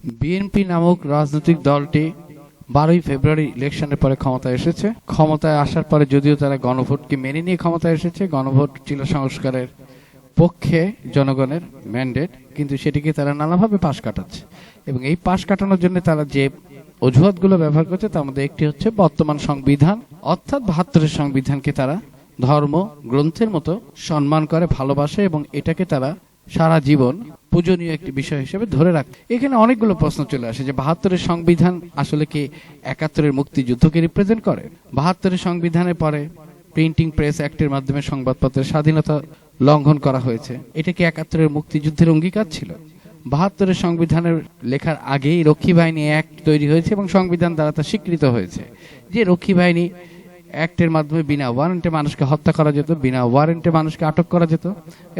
BNP নামক রাজনৈতিক দলটি 12ই ফেব্রুয়ারি ইলেকশনের পরে ক্ষমতায় এসেছে। ক্ষমতায় আসার পরে যদিও তারা গণভোটকে মেনে নিয়ে ক্ষমতায় এসেছে, গণভোট ছিল সংস্কারের পক্ষে জনগণের ম্যান্ডেট, কিন্তু সেটিকে তারা নানাভাবে পাশ কাটাচ্ছে। এবং এই পাশ কাটানোর জন্য তারা যে অজুহাতগুলো ব্যবহার করছে তার মধ্যে একটি হচ্ছে বর্তমান সংবিধান, অর্থাৎ 72-এর সংবিধানকে তারা ধর্ম গ্রন্থের মতো সম্মান করে, ভালোবাসে এবং এটাকে তারা সারা জীবন পূজনীয় একটি বিষয় হিসেবে ধরে রাখে। এখানে অনেকগুলো প্রশ্ন চলে আসে যে 72-এর সংবিধান আসলে কি 71-এর মুক্তিযুদ্ধকে রিপ্রেজেন্ট করে? 72-এর সংবিধানের পরে প্রিন্টিং প্রেস অ্যাক্টের মাধ্যমে সংবাদপত্রের স্বাধীনতা লঙ্ঘন করা হয়েছে, এটা কি 71-এর মুক্তিযুদ্ধের অঙ্গীকার ছিল? 72-এর সংবিধানের লেখার আগেই রক্ষী বাহিনী অ্যাক্ট তৈরি হয়েছে এবং সংবিধান দ্বারা তা স্বীকৃত হয়েছে যে রক্ষী বাহিনী অ্যাক্টের মাধ্যমে বিনা ওয়ারেন্টে মানুষকে হত্যা করা যেত, বিনা ওয়ারেন্টে মানুষকে আটক করা যেত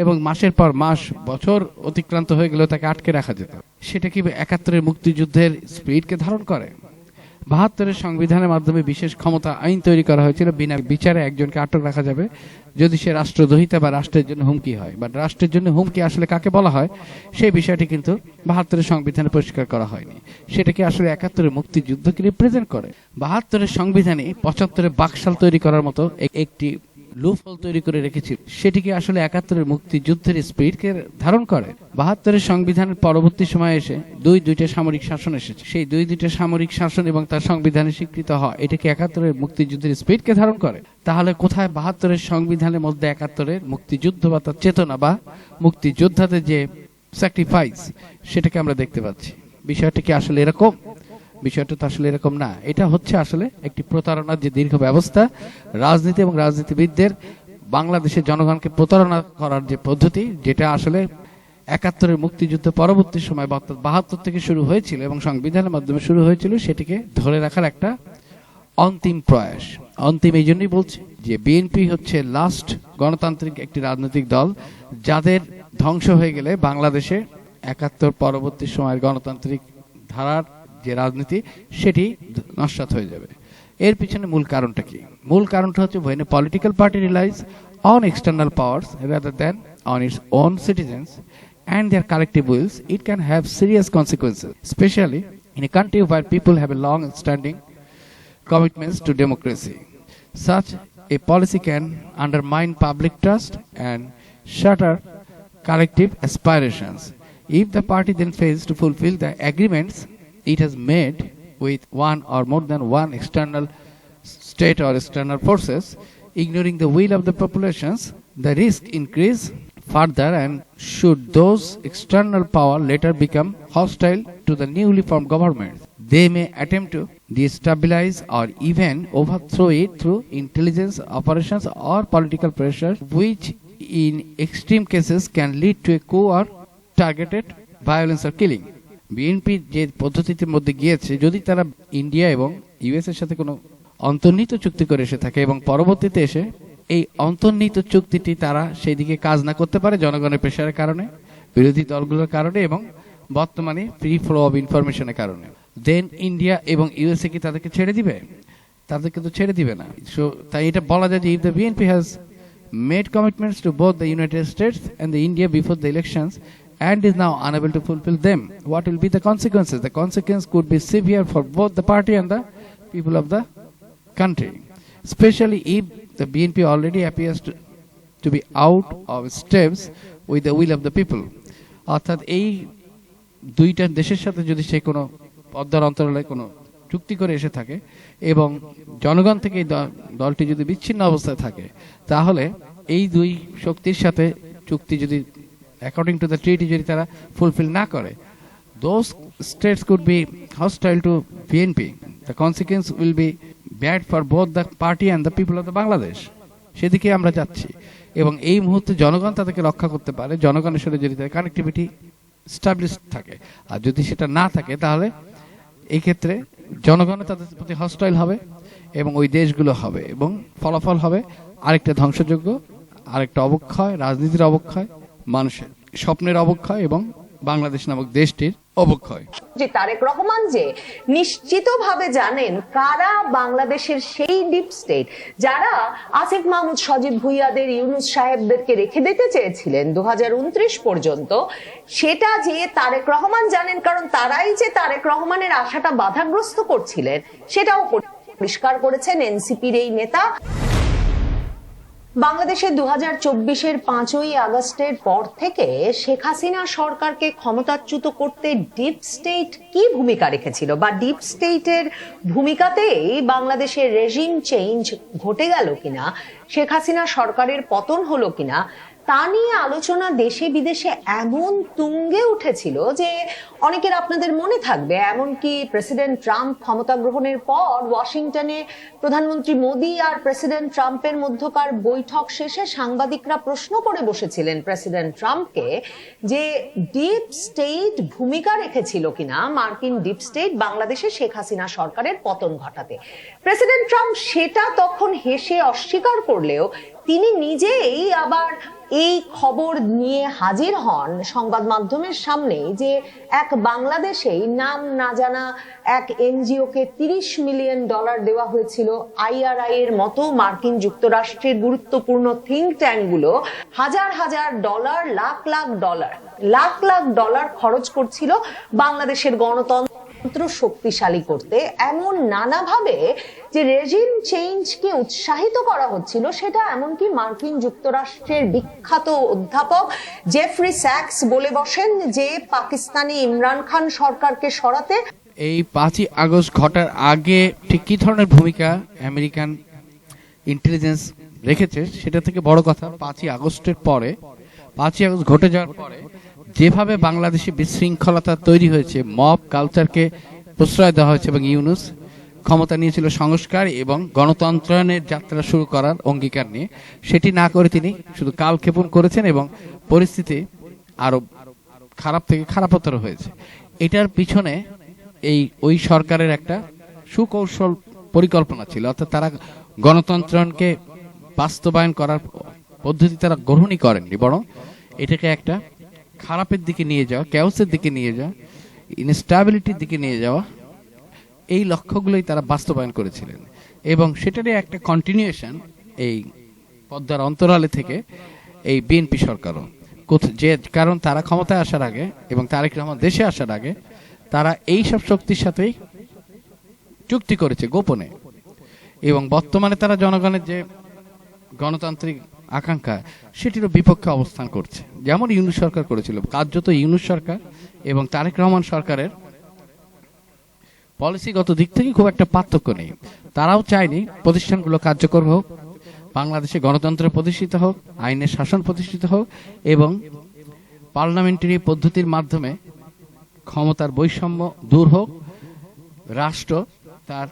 এবং মাসের পর মাস, বছর অতিক্রান্ত হয়ে গেলেও তাকে আটকে রাখা যেত। সেটা কি 71-এর মুক্তিযুদ্ধের স্পিরিটকে ধারণ করে? 72-এর সংবিধানের মাধ্যমে বিশেষ ক্ষমতা আইন তৈরি করা হয়েছিল, বিনা বিচারে একজনকে আটক রাখা যাবে যদি সে রাষ্ট্রদ্রোহিতা বা রাষ্ট্রের জন্য হুমকি হয়। বা রাষ্ট্রের জন্য হুমকি আসলে কাকে বলা হয় সেই বিষয়টি কিন্তু 72-এর সংবিধানে পরিষ্কার করা হয়নি। সেটা কি আসলে 71-এর মুক্তিযুদ্ধকে রিপ্রেজেন্ট করে? 72-এর সংবিধানে 75-এর বাকশাল তৈরি করার মতো একটি লুপহোল তৈরি করে রেখেছিল, সেটিকে আসলে 71-এর মুক্তিযুদ্ধের স্পিরিটকে ধারণ করে? 72-এর সংবিধানের পরবর্তী সময়ে এসে দুইটা সামরিক শাসন এসেছে, সেই দুইটা সামরিক শাসন এবং তার সংবিধানে স্বীকৃত হয়, এটা কি 71-এর মুক্তিযুদ্ধের স্পিরিটকে ধারণ করে? তাহলে কোথায় 72-এর সংবিধানের মধ্যে 71-এর মুক্তিযুদ্ধ বা তার চেতনা বা মুক্তিযোদ্ধাদের যে স্যাক্রিফাইস সেটাকে আমরা দেখতে পাচ্ছি? বিষয়টা কি আসলে এরকম? বিষয়টা তো আসলে এরকম না। এটা হচ্ছে আসলে একটি প্রতারণার যে দীর্ঘ ব্যবস্থা, রাজনীতি এবং রাজনীতিবিদদের বাংলাদেশের জনগণকে প্রতারণা করার যে পদ্ধতি, যেটা আসলে 71-এর মুক্তিযুদ্ধ পরবর্তী সময় 72 থেকে শুরু হয়েছিল এবং সংবিধানের মাধ্যমে শুরু হয়েছিল, সেটিকে ধরে রাখার একটা অন্তিম প্রয়াস। অন্তিম এই জন্যই বলছি যে বিএনপি হচ্ছে লাস্ট গণতান্ত্রিক একটি রাজনৈতিক দল যাদের ধ্বংস হয়ে গেলে বাংলাদেশে 71 পরবর্তী সময়ের গণতান্ত্রিক ধারার যে রাজনীতি সেটি নস্যাৎ হয়ে যাবে। এর পিছনে মূল কারণটা কি? মূল কারণটা হচ্ছে when a political party relies on external powers rather than on its own citizens and their collective wills, it can have serious consequences, especially in a country where people have a long-standing commitments to democracy. Such a policy can undermine public trust and shatter collective aspirations. If the party then fails to fulfill the agreements it has made with one or more than one external state or external forces, ignoring the will of the populations, the risk increase further, and should those external power later become hostile to the newly formed government, they may attempt to destabilize or even overthrow it through intelligence operations or political pressure, which in extreme cases can lead to a coup or targeted violence or killing. BNP যে পদ্ধতির মধ্যে গিয়েছে, যদি তারা India এবং US এর সাথে কোনো অন্তর্নিহিত চুক্তি করে এসে থাকে এবং পরবর্তীতে এসে এই অন্তর্নিহিত চুক্তিটি তারা সেই দিকে কাজ না করতে পারে জনগণের প্রেশারের কারণে, বিরোধী দলগুলোর কারণে এবং বর্তমানে ফ্রি ফ্লো অফ ইনফরমেশনের কারণে, দেন ইন্ডিয়া এবং ইউএসএ কি তাদেরকে ছেড়ে দিবে? তাদেরকে তো ছেড়ে দিবে না। সো তাই এটা বলা যায় যে if the BNP has made commitments to both the United States and the India before the elections and is now unable to fulfill them, what will be the consequences? The consequence could be severe for both the party and the people of the country, especially if the BNP already appears to be out of steps with the will of the people. অর্থাৎ এই দুইটা দেশের সাথে যদি সে কোনো পদ্মার অন্তরালে কোনো চুক্তি করে এসে থাকে এবং জনগণ থেকে এই দলটি যদি বিচ্ছিন্ন অবস্থায় থাকে, তাহলে এই দুই শক্তির সাথে চুক্তি যদি according to the treaty যদি তারা ফুলফিল না করে, those states could be hostile to BNP. The consequence will be bad for both the party and the people of the Bangladesh. সেদিকে আমরা যাচ্ছি এবং এই মুহূর্তে জনগণ তাদেরকে রক্ষা করতে পারে, জনগণের সাথে যদি তাদের কানেক্টিভিটি স্টাবলিশ থাকে। আর যদি সেটা না থাকে তাহলে এই ক্ষেত্রে জনগণ তাদের প্রতি হস্টাইল হবে এবং ওই দেশগুলো হবে এবং ফলাফল হবে আরেকটা ধ্বংসযোগ্য, আরেকটা অবক্ষয়, রাজনীতির অবক্ষয়, মানুষের স্বপ্নের অবক্ষয় এবং বাংলাদেশ নামক দেশটির অবক্ষয়। যে তারেক রহমান যে নিশ্চিতভাবে জানেন কারা বাংলাদেশের সেই ডিপ স্টেট যারা আসিফ মাহমুদ, সজীব ভুইয়াদের, ইউনূস সাহেবদেরকে রেখে দিতে চেয়েছিলেন 2029 পর্যন্ত, সেটা যে তারেক রহমান জানেন, কারণ তারাই যে তারেক রহমানের আশাটা বাধাগ্রস্ত করছিলেন সেটাও পরিষ্কার করেছেন এনসিপির এই নেতা। বাংলাদেশে 2024-এর 5ই আগস্টের পর থেকে শেখ হাসিনা সরকারকে ক্ষমতাচ্যুত করতে ডিপ স্টেট কি ভূমিকা রেখেছিল, বা ডিপ স্টেটের ভূমিকাতেই বাংলাদেশের রেজিম চেঞ্জ ঘটে গেল কিনা, শেখ হাসিনা সরকারের পতন হলো কিনা, তা নিয়ে আলোচনা দেশে বিদেশে এমন তুঙ্গে উঠেছিল যে অনেকের আপনাদের মনে থাকবে, এমনকি প্রেসিডেন্ট ট্রাম্প ক্ষমতা গ্রহণের পর ওয়াশিংটনে প্রধানমন্ত্রী মোদী আর প্রেসিডেন্ট ট্রাম্পের মধ্যকার বৈঠক শেষে সাংবাদিকরা প্রশ্ন করে বসেছিলেন প্রেসিডেন্ট ট্রাম্পকে যে ডিপ স্টেট ভূমিকা রেখেছিল কিনা মার্কিন ডিপ স্টেট বাংলাদেশে শেখ হাসিনা সরকারের পতন ঘটাতে। প্রেসিডেন্ট ট্রাম্প সেটা তখন হেসে অস্বীকার করলেও তিনি নিজেই আবার এই খবর নিয়ে হাজির হন সংবাদ মাধ্যমের সামনে যে এক বাংলাদেশেই নাম না জানা এক এনজিও কে $30 মিলিয়ন দেওয়া হয়েছিল। আইআরআই এর মতো মার্কিন যুক্তরাষ্ট্রের গুরুত্বপূর্ণ থিঙ্ক ট্যাঙ্ক গুলো হাজার হাজার ডলার, লাখ লাখ ডলার খরচ করছিল বাংলাদেশের গণতন্ত্র শক্তিশালী করতে। এমন নানাভাবে যে রেজিম চেঞ্জকে উৎসাহিত করা হচ্ছিল, সেটা এমনকি মার্কিন যুক্তরাষ্ট্রের বিখ্যাত অধ্যাপক জেফরি স্যাক্স বলে বসেন যে পাকিস্তানি ইমরান খান সরকারকে সরাতে এই 5ই আগস্ট ঘটার আগে ঠিক কি ধরনের ভূমিকা আমেরিকান ইন্টেলিজেন্স রেখেছে সেটা থেকে বড় কথা 5ই আগস্টের পরে, 5ই আগস্ট ঘটে যাওয়ার পরে যেভাবে বাংলাদেশে বিশৃঙ্খলতা তৈরি হয়েছে, মব কালচারকে প্রশ্রয় দেওয়া হয়েছে এবং ইউনূস ক্ষমতা নিয়েছিল সংস্কার এবং গণতন্ত্রায়নের যাত্রা শুরু করার অঙ্গীকার নিয়ে, সেটি না করে তিনি শুধু কালক্ষেপণ করেছেন এবং পরিস্থিতি আরো খারাপ থেকে খারাপতর হয়েছে। এটার পিছনে ওই সরকারের একটা সুকৌশল পরিকল্পনা ছিল, অর্থাৎ তারা গণতন্ত্রকে বাস্তবায়ন করার পদ্ধতি তারা গ্রহণই করেননি, বরং এটাকে একটা খারাপের দিকে নিয়ে যাওয়া, ক্যাওসের দিকে নিয়ে যাওয়া, ইনস্টেবিলিটির দিকে নিয়ে যাওয়া, এই লক্ষ্যগুলোই তারা বাস্তবায়ন করেছিলেন। এবং সেটারই একটা কন্টিনিউয়েশন এই পদ্মার অন্তরালে থেকে এই বিএনপি সরকারও, যে কারণ তারা ক্ষমতায় আসার আগে এবং তারেক রহমান দেশে আসার আগে তারা এই সব শক্তির সাথেই চুক্তি করেছে গোপনে, এবং বর্তমানে তারা জনগণের যে গণতান্ত্রিক আকাঙ্ক্ষা সেটিরও বিপক্ষে অবস্থান করছে, যেমন ইউনূস সরকার করেছিল। কার্যত ইউনূস সরকার এবং তারেক রহমান সরকারের পলিসিগত দিক থেকে খুব একটা পার্থক্য নেই। তারাও চায়নি প্রতিষ্ঠানগুলো কার্যকর হোক, বাংলাদেশে গণতন্ত্র প্রতিষ্ঠিত হোক, আইনের শাসন প্রতিষ্ঠিত হোক এবং পার্লামেন্টারি পদ্ধতির মাধ্যমে ক্ষমতার বৈষম্য দূর হোক, রাষ্ট্র তার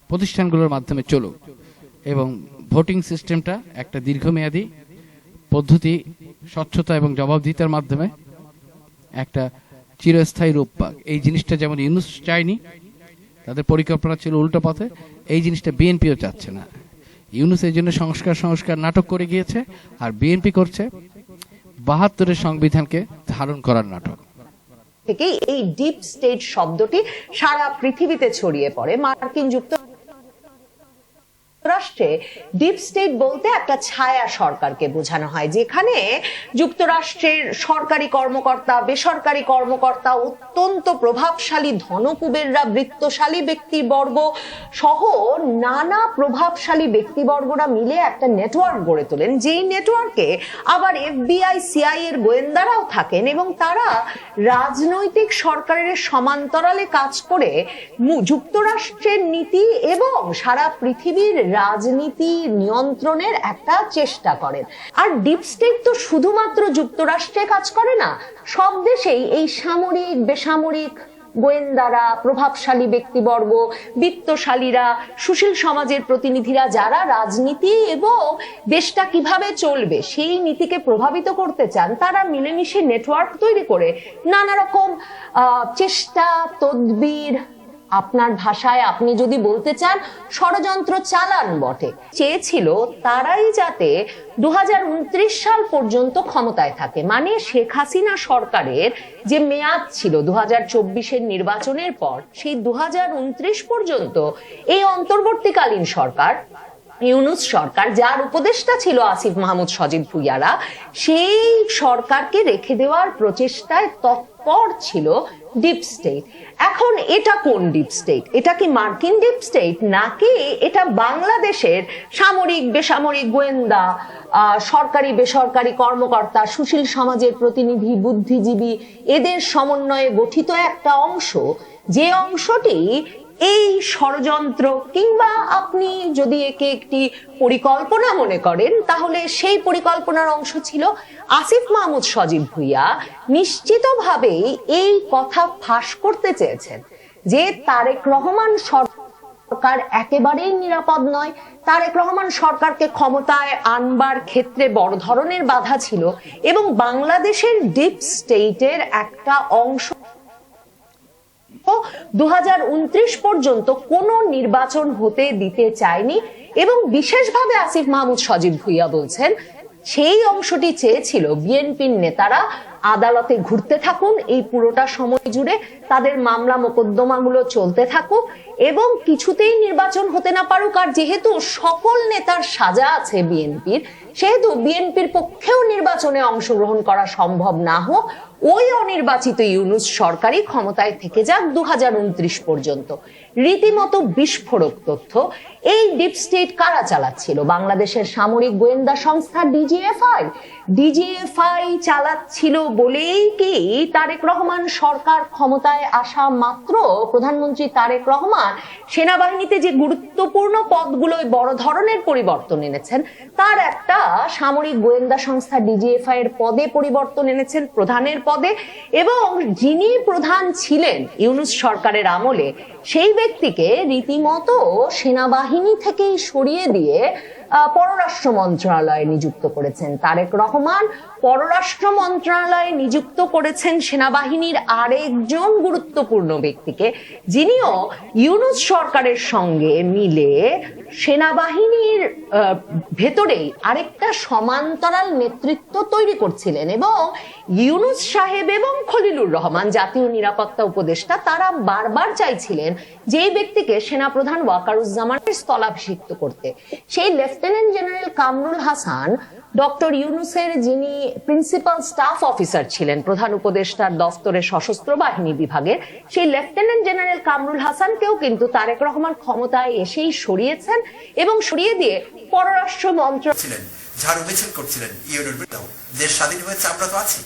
প্রতিষ্ঠানগুলোর মাধ্যমে চলুক এবং ভোটিং সিস্টেমটা একটা দীর্ঘমেয়াদী পদ্ধতি, স্বচ্ছতা এবং জবাবদিহিতার মাধ্যমে একটা চিরস্থায়ী রূপ পাক। এই জিনিসটা যেমন ইউনূস চায়নি, তাদের পরিকল্পনা ছিল উল্টো পথে, এই জিনিসটা বিএনপিও চাচ্ছে না। ইউনূস এই জন্য সংস্কার নাটক করে গিয়েছে, আর বিএনপি করছে 72-এর সংবিধানকে ধারণ করার নাটক। থেকে এই ডিপ স্টেট শব্দটি সারা পৃথিবীতে ছড়িয়ে পড়ে। মার্কিন যুক্তরাষ্ট্রে ডিপ স্টেট বলতে একটা ছায়া সরকারকে বোঝানো হয়, যেখানে যুক্তরাষ্ট্রের সরকারি কর্মকর্তা, বেসরকারি কর্মকর্তা, অত্যন্ত প্রভাবশালী ধনকুবেররা, বৃত্তশালী ব্যক্তিবর্গ সহ নানা প্রভাবশালী ব্যক্তিবর্গরা মিলে একটা নেটওয়ার্ক গড়ে তোলেন, যেই নেটওয়ার্কে আবার এফবিআই, সিআইএ এর গোয়েন্দারাও থাকেন এবং তারা রাজনৈতিক সরকারের সমান্তরালে কাজ করে যুক্তরাষ্ট্রের নীতি এবং সারা পৃথিবীর রাজনীতি নিয়ন্ত্রণের একটা চেষ্টা করেন। আর ডিপ স্টেট তো শুধুমাত্র যুক্তরাষ্ট্রে কাজ করে না, সব দেশেই এই সামরিক, বেসামরিক গোয়েন্দারা, প্রভাবশালী ব্যক্তিবর্গ, বিত্তশালীরা, সুশীল সমাজের প্রতিনিধিরা, যারা রাজনীতি এবং দেশটা কিভাবে চলবে সেই নীতিকে প্রভাবিত করতে চান, তারা মিলেমিশে নেটওয়ার্ক তৈরি করে নানা রকম চেষ্টা, তদবির, আপনার ভাষায় আপনি যদি বলতে চান ষড়যন্ত্র চালান বটে। চেয়েছিল তারাই যাতে 2029 সাল পর্যন্ত ক্ষমতায় থাকে, মানে শেখ হাসিনা সরকারের যে মেয়াদ ছিল 2024-এর নির্বাচনের পর, সেই 2029 পর্যন্ত এই অন্তর্বর্তীকালীন সরকার, ইউনূস সরকার, যার উপদেষ্টা ছিল আসিফ মাহমুদ সজীব ভুইয়ারা, সেই সরকারকে রেখে দেওয়ার প্রচেষ্টায় তৎপর ছিল ডিপ স্টেট। এখন এটা কোন ডিপ স্টেট? এটা কি মার্কিন ডিপ স্টেট, নাকি এটা বাংলাদেশের সামরিক বেসামরিক গোয়েন্দা, সরকারি বেসরকারি কর্মকর্তা, সুশীল সমাজের প্রতিনিধি, বুদ্ধিজীবী, এদের সমন্বয়ে গঠিত একটা অংশ, যে অংশটি এই ষড়যন্ত্র, কিংবা আপনি যদি একে একটি পরিকল্পনা মনে করেন, তাহলে সেই পরিকল্পনার অংশ ছিল আসিফ মাহমুদ সজীব ভুইয়া নিশ্চিতভাবেই এই কথা ফাঁস করতে চেয়েছেন যে তারেক রহমান সরকার একেবারেই নিরাপদ নয়, তারেক রহমান সরকারকে ক্ষমতায় আনবার ক্ষেত্রে বড় ধরনের বাধা ছিল, এবং বাংলাদেশের ডিপ স্টেটের একটা অংশ 2029 পর্যন্ত কোনো নির্বাচন হতে দিতে চায়নি। এবং বিশেষভাবে আসিফ মাহমুদ সজীব ভুইয়া বলছেন সেই অংশটি চেয়েছিল বিএনপির নেতারা আদালতে ঘুরতে থাকুন এই পুরোটা সময় জুড়ে, তাদের মামলা মোকদ্দমাগুলো চলতে থাকুক এবং কিছুতেই নির্বাচন হতে না পারুক। আর যেহেতু সকল নেতার সাজা আছে বিএনপির, সেহেতু বিএনপির পক্ষেও নির্বাচনে অংশগ্রহণ করা সম্ভব না হোক, ওই অনির্বাচিত ইউনূস সরকারই ক্ষমতায় থেকে যাক 2029 পর্যন্ত। রীতিমতো বিস্ফোরক তথ্য। এই ডিপ স্টেট কারা চালাচ্ছিল? বাংলাদেশের সামরিক গোয়েন্দা সংস্থা ডিজিএফআই চালাচ্ছিল বলেই কি তারেক রহমান সরকার ক্ষমতায় আসা মাত্র প্রধানমন্ত্রী তারেক রহমান সেনাবাহিনীতে যে গুরুত্বপূর্ণ পদগুলোয় বড় ধরনের পরিবর্তন এনেছেন, তার একটা সামরিক গোয়েন্দা সংস্থা ডিজিএফআই এর পদে পরিবর্তন এনেছেন, প্রধানের পদে। এবং যিনি প্রধান ছিলেন ইউনূস সরকারের আমলে, সেই ব্যক্তিকে রীতিমতো সেনাবাহিনী থেকেই সরিয়ে দিয়ে পররাষ্ট্র মন্ত্রণালয়ে নিযুক্ত করেছেন তারেক রহমান। পররাষ্ট্র মন্ত্রণালয়ে নিযুক্ত করেছেন সেনাবাহিনীর আরেকজন গুরুত্বপূর্ণ ব্যক্তিকে, যিনিও ইউনূস সরকারের সঙ্গে মিলে সেনাবাহিনীর ভেতরেই আরেকটা সমান্তরাল নেতৃত্ব তৈরি করছিলেন। এবং ইউনূস সাহেব এবং খলিলুর রহমান, জাতীয় নিরাপত্তা উপদেষ্টা, তারা বারবার চাইছিলেন যে এই ব্যক্তিকে সেনাপ্রধান ওয়াকারুজ্জামানের স্থলাভিষিক্ত করতে। সেই lieutenant general Kamrul Hasan, doctor ইউনূসের যিনি প্রিন্সিপাল স্টাফ অফিসার ছিলেন প্রধান উপদেষ্টার দফতরে সশস্ত্র বাহিনী বিভাগের, সেই লেফটেন্যান্ট জেনারেল কামরুল হাসানকেও কিন্তু তারেক রহমান ক্ষমতায় এসেই সরিয়েছেন এবং সরিয়ে দিয়ে পররাষ্ট্র মন্ত্রণালয় ঝাড়ু মিছিল করছিলেন। দেশ স্বাধীন হয়েছে, আমরা তো আছি,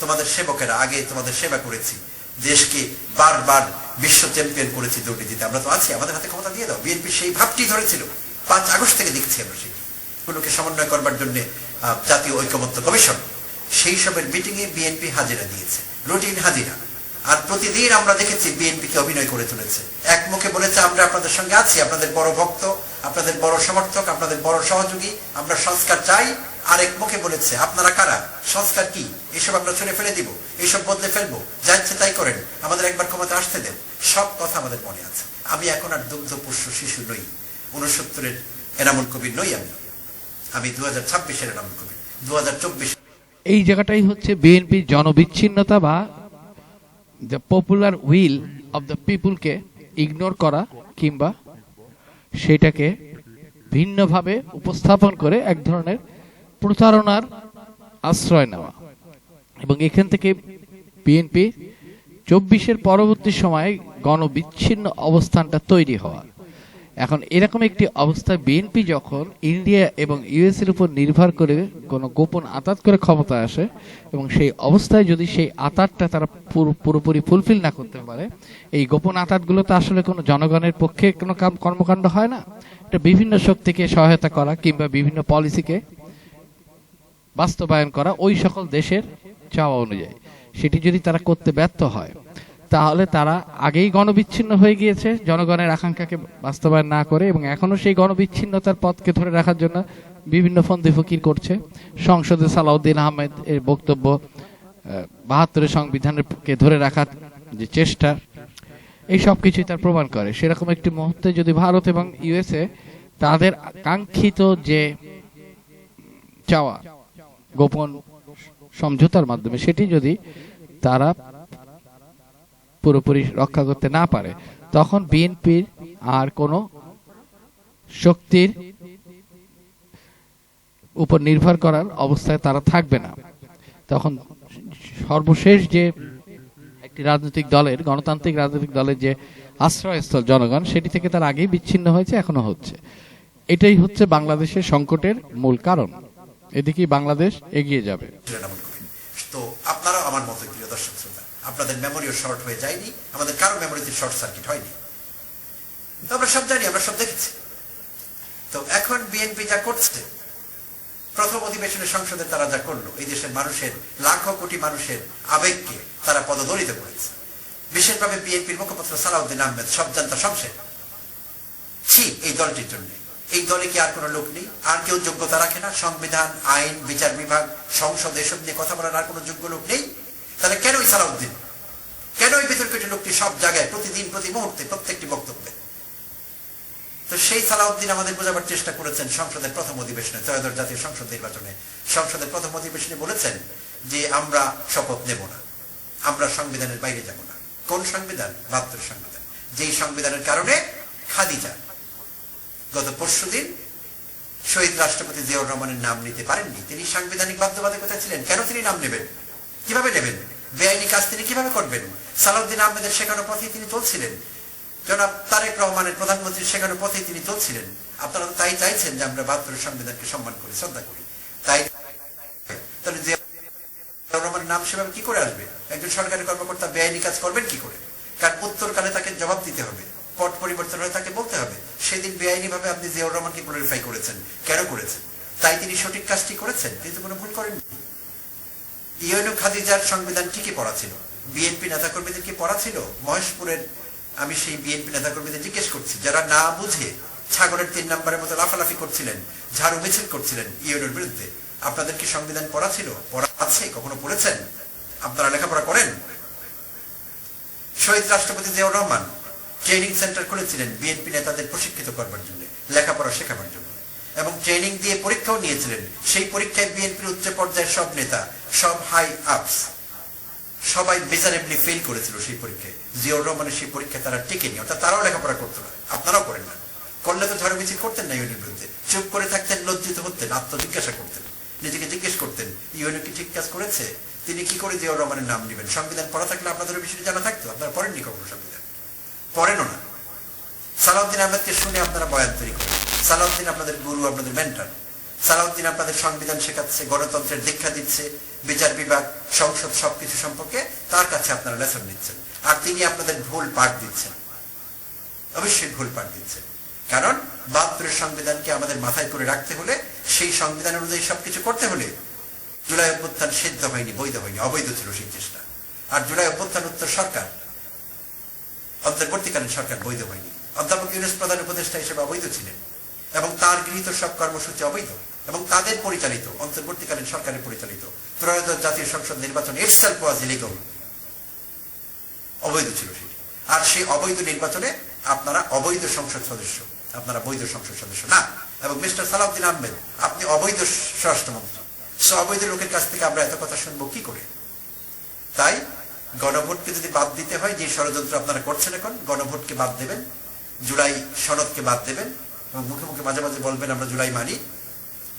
তোমাদের সেবকেরা, আগে তোমাদের সেবা করেছি, দেশকে বারবার বিশ্ব চ্যাম্পিয়ন করেছি দুর্নীতিতে, আমরা তো আছি, আমাদের হাতে ক্ষমতা দিয়ে দাও। বিএনপি সেই ভাবটি ধরেছিল। 5 আগস্ট থেকে দেখছি আমরা সেটি, গুলোকে সমন্বয় করবার জন্য জাতীয় ঐকমত্য কমিশন, সেই সবের মিটিং এ বিএনপি হাজিরা দিয়েছে, রুটিন হাজিরা। আর প্রতিদিন আমরা দেখেছি বিএনপিকে অভিনয় করে তুলেছে। এক মুখে বলেছে আমরা আপনাদের সঙ্গে আছি, আপনাদের বড় ভক্ত, আপনাদের বড় সমর্থক, আপনাদের বড় সহযোগী, আমরা সংস্কার চাই। আরেক মুখে বলেছে আপনারা কারা, সংস্কার কি, এসব আমরা ছুঁড়ে ফেলে দিব, এসব বদলে ফেলবো, যা ইচ্ছে তাই করেন, আমাদের একবার ক্ষমতা আসতে দেন। সব কথা আমাদের মনে আছে। আমি এখন আর দুগ্ধপুষ্য শিশু নই, 69-এর এনামুল কবির নই, আমি 2026-এর এনামুল কবির। 2024 এই জায়গাটাই হচ্ছে বিএনপির জনবিচ্ছিন্নতা বা the popular will of the পিপুলকে ইগনোর করা, কিংবা সেটাকে ভিন্নভাবে উপস্থাপন করে এক ধরনের প্রতারণার আশ্রয় নেওয়া। এবং এখান থেকে বিএনপি 24-এর পরবর্তী সময়ে গণবিচ্ছিন্ন অবস্থানটা তৈরি হওয়া। এখন এরকম একটি অবস্থায় বিএনপি যখন ইন্ডিয়া এবং ইউএস এর উপর নির্ভর করে কোনো গোপন আতাত করে ক্ষমতায় আসে, এবং সেই অবস্থায় যদি সেই আতাতটা তারা পুরোপুরি ফুলফিল না করতে পারে, এই গোপন আতাতগুলো তো আসলে কোনো জনগণের পক্ষে কোনো কর্মকাণ্ড হয় না। এটা বিভিন্ন শক্তিকে সহায়তা করা কিংবা বিভিন্ন পলিসিকে বাস্তবায়ন করা ওই সকল দেশের চাওয়া অনুযায়ী। সেটি যদি তারা করতে ব্যর্থ হয়, তাহলে তারা আগেই গণবিচ্ছিন্ন হয়ে গিয়েছে জনগণের আকাঙ্ক্ষাকে বাস্তবায়ন না করে, এবং এখনো সেই গণবিচ্ছিন্নতার পথকে ধরে রাখার জন্য বিভিন্ন ফন্দি ফকির করছে। সংসদে সালাউদ্দিন আহমেদ এর বক্তব্য, 72-এর সংবিধানকে ধরে রাখার যে চেষ্টা, এই সব কিছুই তার প্রমাণ করে। সেরকম একটি মুহূর্তে যদি ভারত এবং ইউএসএ তাদের কাঙ্ক্ষিত যে চাওয়া গোপন সমঝোতার মাধ্যমে সেটি যদি তারা পুরোপুরি রক্ষা করতে না পারে, তখন বিএনপির আর কোনো শক্তির উপর নির্ভর করার অবস্থায় তারা থাকবে না। তখন সর্বশেষ যে একটি রাজনৈতিক দলের, গণতান্ত্রিক রাজনৈতিক দলের যে আশ্রয়স্থল জনগণ, সেটি থেকে তার আগেই বিচ্ছিন্ন হয়েছে, এখনো হচ্ছে। এটাই হচ্ছে বাংলাদেশের সংকটের মূল কারণ। এদিকেই বাংলাদেশ এগিয়ে যাবে। তো আপনারাও আমার মতো প্রিয় দর্শক শ্রোতা, আপনাদের মেমোরিও শর্ট হয়ে যায়নি, আমাদের কারো মেমোরিতে শর্ট সার্কিট হয়নি। তো আমরা সব জানি, আমরা সব দেখেছি। তো এখন বিএনপি যা করছে, প্রথম অধিবেশনে সংসদে তারা যা করলো, এই দেশের মানুষের, লাখো কোটি মানুষের আবেগকে তারা পদদলিত করেছে। বিশেষভাবে বিএনপির মুখপাত্র সালাউদ্দিন আহমেদ সব জানতা শমশের ছি এই দলটির জন্য। এই দলে কি আর কোনো লোক নেই? আর কেউ যোগ্যতা রাখে না? সংবিধান, আইন, বিচার বিভাগ, সংসদ, এসব নিয়ে কথা বলার আর কোনো যোগ্য লোক নেই? তাহলে কেন ওই সালাউদ্দিন, কেন ওই বিতর্কিত লোকটি সব জায়গায় প্রতিদিন, প্রতি মুহূর্তে, প্রত্যেকটি বক্তব্যে? তো সেই সালাউদ্দিন আমাদের বোঝাবার চেষ্টা করেছেন সংসদের প্রথম অধিবেশনে, ত্রয়োদশ জাতীয় সংসদ নির্বাচনে। সংসদের প্রথম অধিবেশনে বলেছেন যে আমরা শপথ নেব না, আমরা সংবিধানের বাইরে যাব না। কোন সংবিধান? ৭২ সংবিধান, যেই সংবিধানের কারণে খাদিজা গত পরশুদিন শহীদ রাষ্ট্রপতি জিয়াউর রহমানের নাম নিতে পারেননি। তিনি সাংবিধানিক বাধ্যবাধকতা ছিলেন। কেন তিনি নাম নেবেন? কিভাবে নেবেন? বেআইনি কাজ তিনি কিভাবে করবেন? সালাউদ্দিন আহমেদের শেখানো পথেই তিনি চলছিলেন, জনাব তারেক রহমানের প্রধানমন্ত্রীর শেখানো পথেই তিনি চলছিলেন। আপনারা তো তাই চাইছেন যে আমরা ৭২ সংবিধানকে সম্মান করি, শ্রদ্ধা করি। তাই তাহলে জিয়াউর রহমানের নাম সেভাবে কি করে আসবে? একজন সরকারি কর্মকর্তা বেআইনি কাজ করবেন কি করে? কারণ উত্তরকালে তাকে জবাব দিতে হবে, পট পরিবর্তন হয়ে তাকে বলতে হবে সেদিন বেআইনি ভাবে আপনি জিয়াউর রহমানকে গ্লোরিফাই করেছেন, কেন করেছেন? তাই তিনি সঠিক কাজটি করেছেন, কিন্তু কোনো ভুল করেননি। ইউএনও খাদিজার সংবিধান ঠিকই পড়া ছিল, বিএনপি নেতাকর্মীদের কি পড়া ছিল? মহেশপুরের আমি সেই বিএনপি নেতাকর্মীদের জিজ্ঞেস করছি, যারা না বুঝে ছাগলের ৩ নম্বরের মতো লাফালাফি করছিলেন, ঝাড়ু মিছিল করছিলেন ইউএনওর বিরুদ্ধে, আপনাদের কি সংবিধান পড়া ছিল? পড়া আছে? কখনো পড়েছেন? আপনারা লেখাপড়া করেন? শহীদ রাষ্ট্রপতি জিয়াউর রহমান ট্রেনিং সেন্টার খুলেছিলেন বিএনপি নেতাদের প্রশিক্ষিত করবার জন্য, লেখাপড়া শেখাবার জন্য, এবং ট্রেনিং দিয়ে পরীক্ষাও নিয়েছিলেন। সেই পরীক্ষায় বিএনপির উচ্চ পর্যায়ের সব নেতা, সব হাই আপস, সবাই মিজারেবলি ফেল করেছিল সেই পরীক্ষায়। জিয়াউর রহমানের সেই পরীক্ষায় তারা টিকেনি, অর্থাৎ তারাও লেখাপড়া করতো না। আপনারাও করেন না। করলে তো ঝড় মিছিল করতেন না ইউএনের বিরুদ্ধে, চুপ করে থাকতেন, লজ্জিত হতেন, আত্মজিজ্ঞাসা করতেন, নিজেকে জিজ্ঞেস করতেন ইউএনও কি ঠিক কাজ করেছে? তিনি কি করে জিয়াউর রহমানের নাম নেবেন? সংবিধান পড়া থাকলে আপনাদের বিষয়টি জানা থাকতো। আপনারা পড়েননি কখনো সংবিধান, পড়েনও না। সালাউদ্দিন আহমেদকে শুনে আপনারা বয়ান তৈরি করেন। সালাউদ্দিন আপনাদের গুরু, আপনাদের মেন্টর। সালাউদ্দিন আপনাদের সংবিধান শেখাচ্ছে, গণতন্ত্রের দীক্ষা দিচ্ছে, বিচার বিভাগ, সংসদ সবকিছু সম্পর্কে তার কাছে আপনারা লেসন নিচ্ছেন। আর তিনি আপনাদের ভুল পাঠ দিচ্ছেন, অবশ্যই ভুল পাঠ দিচ্ছেন। কারণ ৭২ সংবিধানকে আমাদের মাথায় করে রাখতে হলে, সেই সংবিধান অনুযায়ী সবকিছু করতে হলে, জুলাই অভ্যুত্থান সিদ্ধ হয়নি, বৈধ হয়নি, অবৈধ ছিল সেই চেষ্টা। আর জুলাই অভ্যুত্থান উত্তর সরকার, অন্তর্বর্তীকালীন সরকার বৈধ হয়নি। অধ্যাপক ইউনূস প্রধান উপদেষ্টা হিসেবে অবৈধ ছিলেন, এবং তার গৃহীত সব কর্মসূচি অবৈধ, এবং তাদের পরিচালিত, অন্তর্বর্তীকালীন সরকারের পরিচালিত ত্রয়োদশ জাতীয় সংসদ নির্বাচন ইটসেলফ ওয়াজ ইলিগাল, অবৈধ ছিল সেটি। আর সেই অবৈধ নির্বাচনে আপনারা অবৈধ সংসদ সদস্য, আপনারা বৈধ সংসদ সদস্য না। এবং মিস্টার সালাউদ্দিন আহমেদ, আপনি অবৈধ স্বরাষ্ট্রমন্ত্রী। সো অবৈধ লোকের কাছ থেকে আমরা এত কথা শুনবো কি করে? তাই গণভোটকে যদি বাদ দিতে হয়, যে ষড়যন্ত্র আপনারা করছেন এখন, গণভোটকে বাদ দেবেন, জুলাই সনদকে বাদ দেবেন, এবং মুখে মুখে মাঝে মাঝে বলবেন আমরা জুলাই মানি।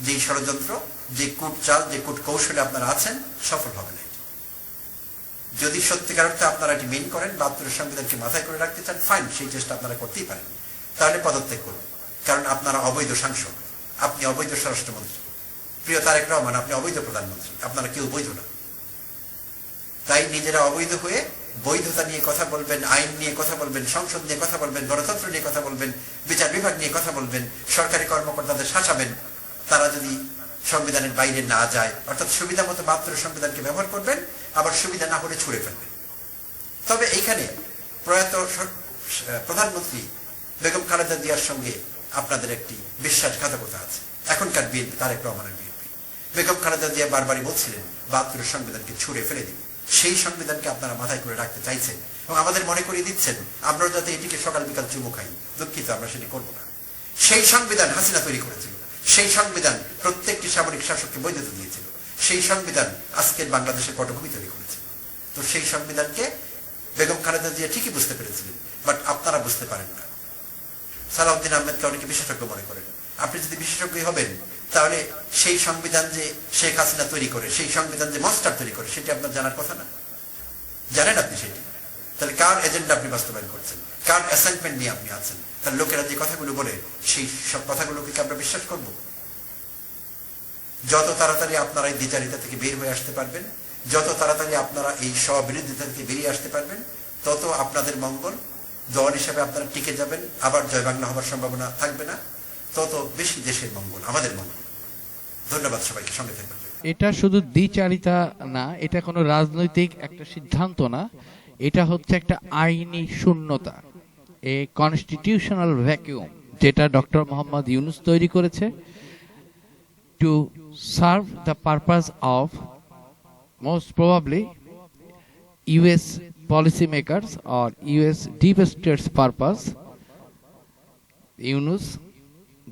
যে ষড়যন্ত্র, যে কূট চাল, যে কূট কৌশলে আপনারা আছেন, সফল হবে না। যদি সত্যিকার অর্থে আপনারা এটি মেন করেন, ৭২ সংবিধানকে মাথায় করে রাখতে চান, ফাইন, সেই চেষ্টা আপনারা করতেই পারেন। তাহলে পদত্যাগ করুন, কারণ আপনারা অবৈধ সাংসদ, আপনি অবৈধ স্বরাষ্ট্রমন্ত্রী। প্রিয় তারেক রহমান, আপনি অবৈধ প্রধানমন্ত্রী, আপনারা কেউ বৈধ না। তাই নিজেরা অবৈধ হয়ে বৈধতা নিয়ে কথা বলবেন, আইন নিয়ে কথা বলবেন, সংসদ নিয়ে কথা বলবেন, গণতন্ত্র নিয়ে কথা বলবেন, বিচার বিভাগ নিয়ে কথা বলবেন, সরকারি কর্মকর্তাদের শাসাবেন। তারা যদি সংবিধানের বাইরে না যায়, অর্থাৎ সুবিধা মতো ৭২ সংবিধানকে ব্যবহার করবেন, আবার সুবিধা না হলে ছুড়ে ফেলবেন। তবে এইখানে প্রয়াত প্রধানমন্ত্রী বেগম খালেদা জিয়ার সঙ্গে আপনাদের একটি বিশ্বাসঘাতকতা আছে। এখনকার বিএনপি, তারেক রহমানের বিএনপি। বেগম খালেদা জিয়া বারবারই বলছিলেন ৭২ সংবিধানকে ছুড়ে ফেলে দিন, সেই সংবিধানকে আপনারা মাথায় করে রাখতে চাইছেন এবং আমাদের মনে করিয়ে দিচ্ছেন আমরা যাতে এটিকে সকাল বিকাল চুমু খাই। দুঃখিত, আমরা সেটি করবো না। সেই সংবিধান হাসিনা তৈরি করেছিল, সেই সংবিধান প্রত্যেকটি সামরিক শাসককে বৈধতা দিয়েছিল, সেই সংবিধান আজকের বাংলাদেশের পটভূমি তৈরি করেছিল। তো সেই সংবিধানকে বেগম খালেদা জিয়া ঠিকই বুঝতে পেরেছিলেন, বাট আপনারা বুঝতে পারেন না। সালাউদ্দিন আহমেদকে অনেকে বিশেষজ্ঞ মনে করেন। আপনি যদি বিশেষজ্ঞ হবেন তাহলে সেই সংবিধান যে শেখ হাসিনা তৈরি করে, সেই সংবিধান যে মনস্টার তৈরি করে, সেটি আপনার জানার কথা না? জানেন আপনি সেটি? তাহলে কার এজেন্ডা আপনি বাস্তবায়ন করছেন, কার অ্যাসাইনমেন্ট নিয়ে আপনি আছেন? তাহলে লোকেরা যে কথাগুলো বলে সেই সব কথাগুলোকে কি আমরা বিশ্বাস করব? যত তাড়াতাড়ি আপনারা এই দ্বিচারিতা থেকে বের হয়ে আসতে পারবেন, যত তাড়াতাড়ি আপনারা এই স্ববিরোধিতা থেকে বেরিয়ে আসতে পারবেন, তত আপনাদের মঙ্গল। দল হিসাবে আপনারা টিকে যাবেন, আবার জয় বাংলা হওয়ার সম্ভাবনা থাকবে না, তত বেশি দেশের মঙ্গল, আমাদের মঙ্গল। ধন্যবাদ সবাইকে, সঙ্গে থাকবেন। এটা শুধু দ্বিচারিতা না, এটা কোনো রাজনৈতিক একটা সিদ্ধান্ত না, এটা হচ্ছে একটা আইনি শূন্যতা, এ কনস্টিটিউশনাল ভ্যাকুয়াম, যেটা ডক্টর মোহাম্মদ ইউনূস তৈরি করেছে to serve the purpose of most probably US policy makers or US deep states purpose। Yunus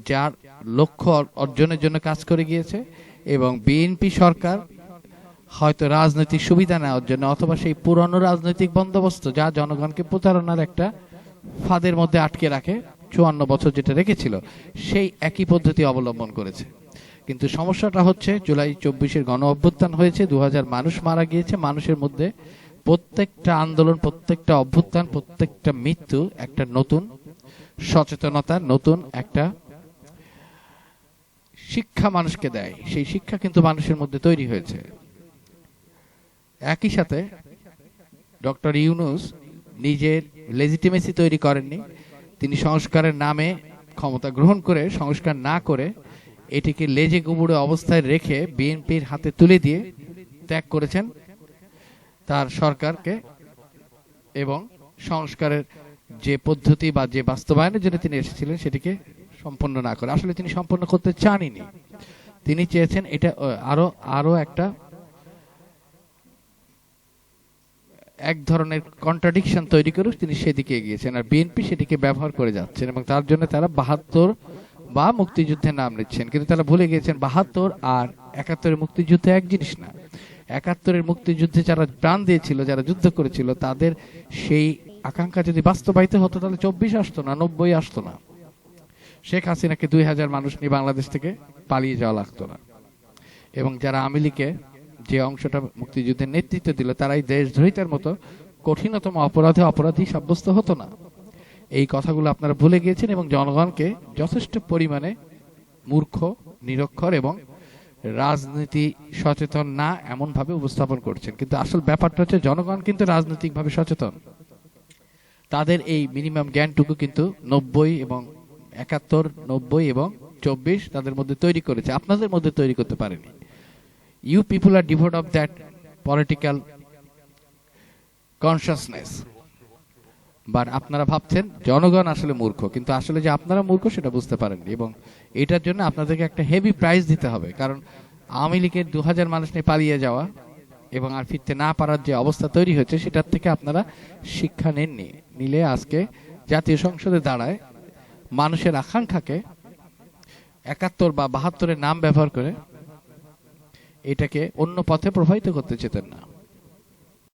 যার লক্ষ্য অর্জনের জন্য কাজ করে গিয়েছে, এবং বিএনপি সরকার হয়তো রাজনৈতিক সুবিধা নেওয়ার জন্য অথবা সেই পুরনো রাজনৈতিক বন্দোবস্ত যা জনগণকে প্রতারণার একটা ফাঁদের মধ্যে আটকে রাখে 54 বছর যেটা রেখেছিল, সেই একই পদ্ধতি অবলম্বন করেছে। কিন্তু সমস্যাটা হচ্ছে জুলাই 24-এর গণ অভ্যুত্থান হয়েছে, 2000 মানুষ মারা গিয়েছে। মানুষের মধ্যে প্রত্যেকটা আন্দোলন, প্রত্যেকটা অভ্যুত্থান, প্রত্যেকটা মৃত্যু একটা নতুন সচেতনতা, নতুন একটা শিক্ষা মানুষকে দেয়। সেই শিক্ষা কিন্তু মানুষের মধ্যে তৈরি হয়েছে। একই সাথে ডক্টর ইউনূস নিজের লেজিটিমেসি তৈরি করেননি। তিনি সংস্কারের নামে ক্ষমতা গ্রহণ করে সংস্কার না করে এটিকে লেজে গুবুড়ে অবস্থায় রেখে বিএনপির হাতে তুলে দিয়ে ত্যাগ করেছেন তার সরকারকে, এবং সংস্কারের যে পদ্ধতি বা যে বাস্তবায়নের জন্য তিনি এসেছিলেন সেটিকে সম্পন্ন না করে, আসলে তিনি সম্পন্ন করতে চাননি। তিনি চেয়েছেন এটা আরো একটা এক ধরনের কন্ট্রাডিকশন তৈরি করে তিনি সেদিকে এগিয়েছেন, আর বিএনপি সেটিকে ব্যবহার করে যাচ্ছেন, এবং তার জন্য তারা 72 বা মুক্তিযুদ্ধের নাম নিচ্ছেন। কিন্তু তারা ভুলে গিয়েছেন 72 আর 71-এর মুক্তিযুদ্ধ এক জিনিস না। 71-এর মুক্তিযুদ্ধে যারা প্রাণ দিয়েছিল, যারা যুদ্ধ করেছিল, তাদের সেই আকাঙ্ক্ষা যদি বাস্তবায়িত হতো তাহলে 24 আসতো না, 90 আসতো না। শেখ হাসিনাকে 2000 মানুষ নিয়ে বাংলাদেশ থেকে পালিয়ে যাওয়া লাগতো না, এবং যারা আওয়ামী লীগে যে অংশটা মুক্তিযুদ্ধের নেতৃত্ব দিল তারাই দেশদ্রোহিতার মতো কঠিনতম অপরাধী সাব্যস্ত হতো না। এই কথাগুলো আপনারা ভুলে গিয়েছেন এবং জনগণকে যথেষ্ট পরিমাণে মূর্খ, নিরক্ষর এবং রাজনীতি সচেতন না এমন ভাবে উপস্থাপন করছেন। কিন্তু আসল ব্যাপারটা হচ্ছে জনগণ কিন্তু রাজনৈতিকভাবে সচেতন। তাদের এই মিনিমাম জ্ঞানটুকু কিন্তু 90 এবং 71, 90 এবং 24 তাদের মধ্যে তৈরি করেছে, আপনাদের মধ্যে তৈরি করতে পারেনি। You people are devoid of that political consciousness, but আপনারা ভাবছেন জনগণ আসলে মূর্খ, কিন্তু আসলে যে আপনারা মূর্খ সেটা বুঝতে পারেননি, এবং এটার জন্য আপনাদেরকে একটা হেভি প্রাইস দিতে হবে। কারণ আওয়ামী লীগের 2000 মানুষ নিয়ে পালিয়ে যাওয়া এবং আর ফিরতে না পারার যে অবস্থা তৈরি হয়েছে সেটার থেকে আপনারা শিক্ষা নেননি। নিলে আজকে জাতীয় সংসদে দাঁড়ায় মানুষের আকাঙ্ক্ষাকে 71 বা 72-এর নাম ব্যবহার করে এটাকে অন্য পথে প্রবাহিত করতে চেতেন না।